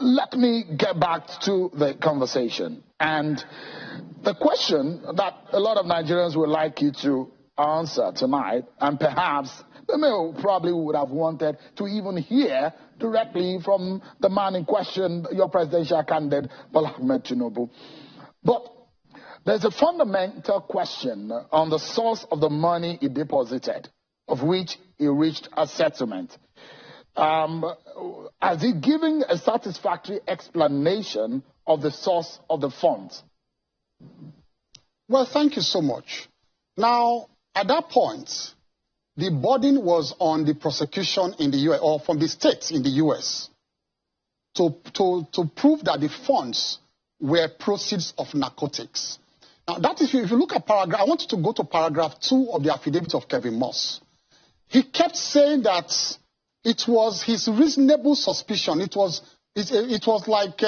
let me get back to the conversation. And the question that a lot of Nigerians would like you to answer tonight, and perhaps they probably would have wanted to even hear directly from the man in question, your presidential candidate, Bola Ahmed Tinubu. But there's a fundamental question on the source of the money he deposited, of which he reached a settlement. Has he given a satisfactory explanation of the source of the funds? Well, thank you so much. Now, at that point, the burden was on the prosecution in the U.S., or from the states in the U.S., to prove that the funds were proceeds of narcotics. Now, that if you look at paragraph, I want you to go to paragraph 2 of the affidavit of Kevin Moss. He kept saying that it was his reasonable suspicion. It was like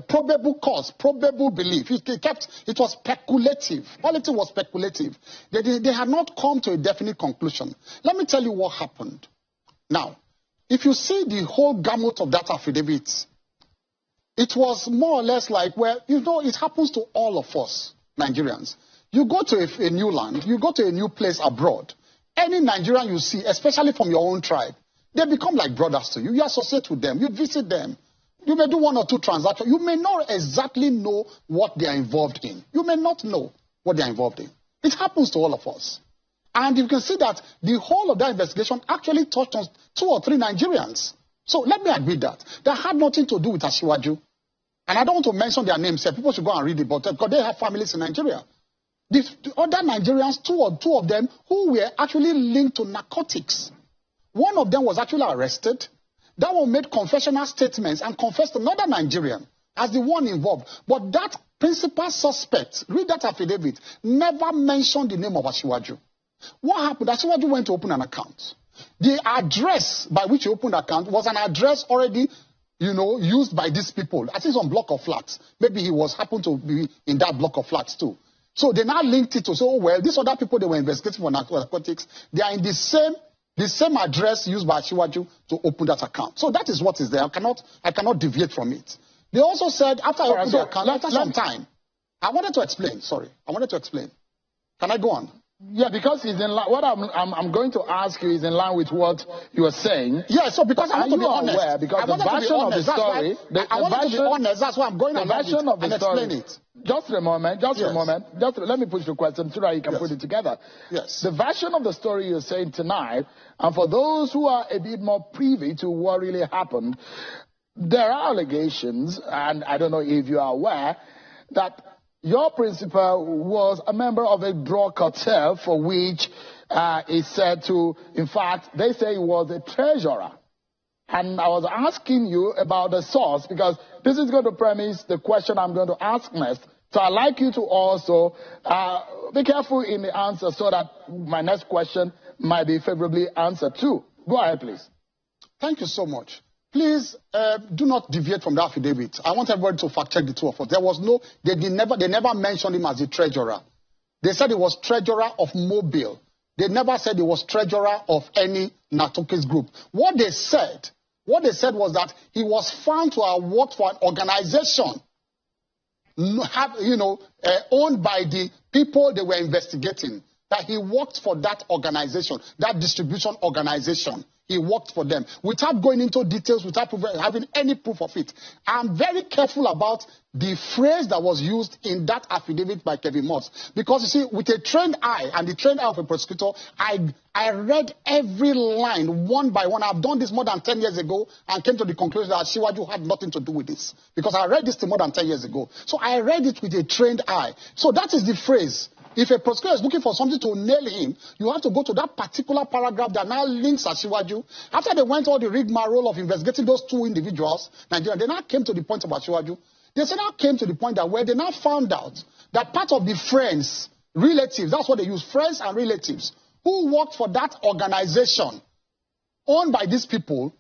probable cause, probable belief. It was speculative. All it was speculative. They had not come to a definite conclusion. Let me tell you what happened. Now, if you see the whole gamut of that affidavit, it was more or less like, well, you know, it happens to all of us, Nigerians. You go to a new land, you go to a new place abroad. Any Nigerian you see, especially from your own tribe, they become like brothers to you. You associate with them. You visit them. You may do 1 or 2 transactions. You may not exactly know what they are involved in. You may not know what they are involved in. It happens to all of us. And you can see that the whole of that investigation actually touched on 2 or 3 Nigerians. So let me admit that. That had nothing to do with Asiwaju. And I don't want to mention their names here. People should go and read it, because they have families in Nigeria. The other Nigerians, two of them, who were actually linked to narcotics. One of them was actually arrested. That one made confessional statements and confessed to another Nigerian as the one involved. But that principal suspect, read that affidavit, never mentioned the name of Asiwaju. What happened? Asiwaju went to open an account. The address by which he opened the account was an address already, used by these people. I think some block of flats. Maybe he happened to be in that block of flats too. So they now linked it to say, oh, well, these other people they were investigating for narcotics, they are in the same address used by Asiwaju to open that account. So that is what is there. I cannot deviate from it. They also said, after I opened the account, after some time, I wanted to explain. Can I go on? Yeah, because he's in line. What I'm going to ask you is in line with what you are saying. Yeah, so because I want to be honest. Aware, because the version of the story, I want to be honest. That's why I'm going to explain it. Just a moment. Let me push the question so that you can put it together. Yes. The version of the story you're saying tonight, and for those who are a bit more privy to what really happened, there are allegations, and I don't know if you are aware, that your principal was a member of a drug cartel for which is said to, in fact, they say he was a treasurer. And I was asking you about the source because this is going to premise the question I'm going to ask next. So I'd like you to also be careful in the answer so that my next question might be favorably answered too. Go ahead, please. Thank you so much. Please do not deviate from the affidavit. I want everybody to fact check the 2 of us. They never mentioned him as the treasurer. They said he was treasurer of Mobile. They never said he was treasurer of any narcotics group. What they said was that he was found to have worked for an organization, owned by the people they were investigating. That he worked for that organization, that distribution organization. He worked for them without going into details, without having any proof of it. I'm very careful about the phrase that was used in that affidavit by Kevin Moss. Because you see, with a trained eye and the trained eye of a prosecutor, I read every line one by one. I've done this more than 10 years ago and came to the conclusion that Asiwaju had nothing to do with this. Because I read this more than 10 years ago. So I read it with a trained eye. So that is the phrase. If a prosecutor is looking for something to nail him, you have to go to that particular paragraph that now links Asiwaju. After they went all the rigmarole of investigating those 2 individuals, Nigeria, they now came to the point of Asiwaju. They now came to the point that where they now found out that part of the friends, relatives, that's what they use, friends and relatives, who worked for that organization owned by these people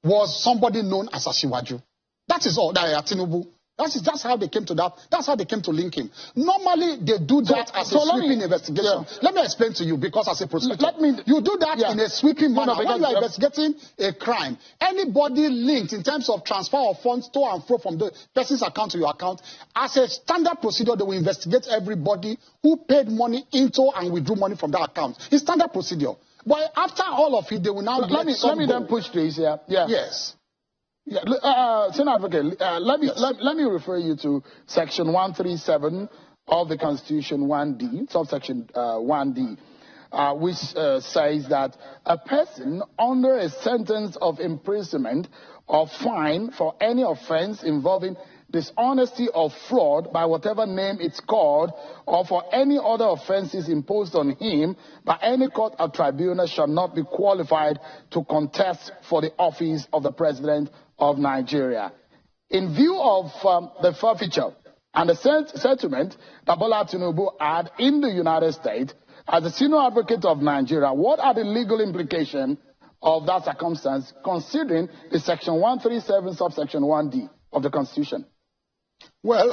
was somebody known as Asiwaju. That is all. That Tinubu. That's how they came to that. That's how they came to link him. Normally, they do that as a sweeping investigation. Yeah. Let me explain to you, because as a prosecutor, you do that in a sweeping manner. When you are investigating a crime, anybody linked in terms of transfer of funds to and fro from the person's account to your account, as a standard procedure, they will investigate everybody who paid money into and withdrew money from that account. It's standard procedure. But after all of it, they will now let me then push this here. Yeah. Yes. Yeah, Senior Advocate, let me refer you to Section 137 of the Constitution 1D, subsection 1D, which says that a person under a sentence of imprisonment or fine for any offense involving dishonesty or fraud by whatever name it's called, or for any other offenses imposed on him by any court or tribunal shall not be qualified to contest for the office of the President of Nigeria. In view of the forfeiture and the settlement that Bola Tinubu had in the United States, as the senior advocate of Nigeria, what are the legal implications of that circumstance, considering the Section 137, subsection 1D of the Constitution? Well,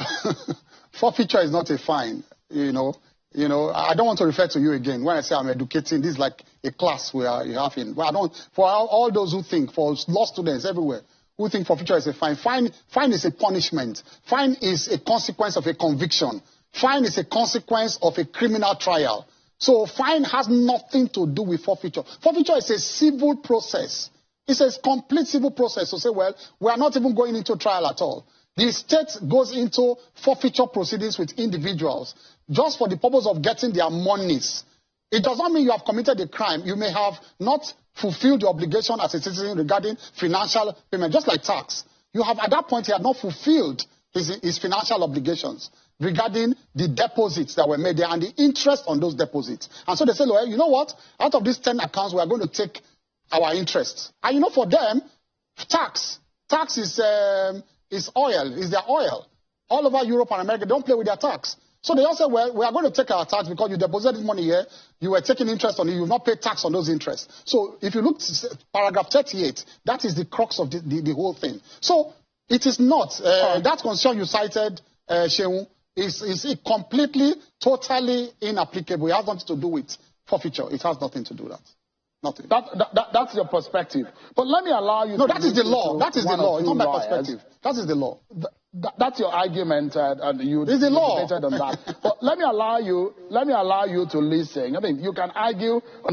forfeiture is not a fine, I don't want to refer to you again. When I say I'm educating, this is like a class we are having. But for all those who think, for law students everywhere, who think forfeiture is a fine. Fine is a punishment. Fine is a consequence of a conviction. Fine is a consequence of a criminal trial. So fine has nothing to do with forfeiture. Forfeiture is a civil process. It's a complete civil process. So say, well, we are not even going into trial at all. The state goes into forfeiture proceedings with individuals just for the purpose of getting their monies. It does not mean you have committed a crime. You may have not fulfilled the obligation as a citizen regarding financial payment, just like tax. You have, at that point, he had not fulfilled his financial obligations regarding the deposits that were made there and the interest on those deposits. And so they say, well, you know what? Out of these 10 accounts, we are going to take our interest. And for them, tax is oil, is their oil. All over Europe and America, they don't play with their tax. So they all say, well, we are going to take our tax because you deposited money here, you were taking interest on it, you will not pay tax on those interests. So if you look at paragraph 38, that is the crux of the whole thing. So it is not, that concern you cited, Shehu, is completely, totally inapplicable. It has nothing to do with forfeiture. It has nothing to do with that. Nothing. That's your perspective. But let me allow you. No, that is the law. That is the law. It's not my perspective. That is the law. That's your argument, and you debated on that. But let me allow you to listen. I mean, you can argue on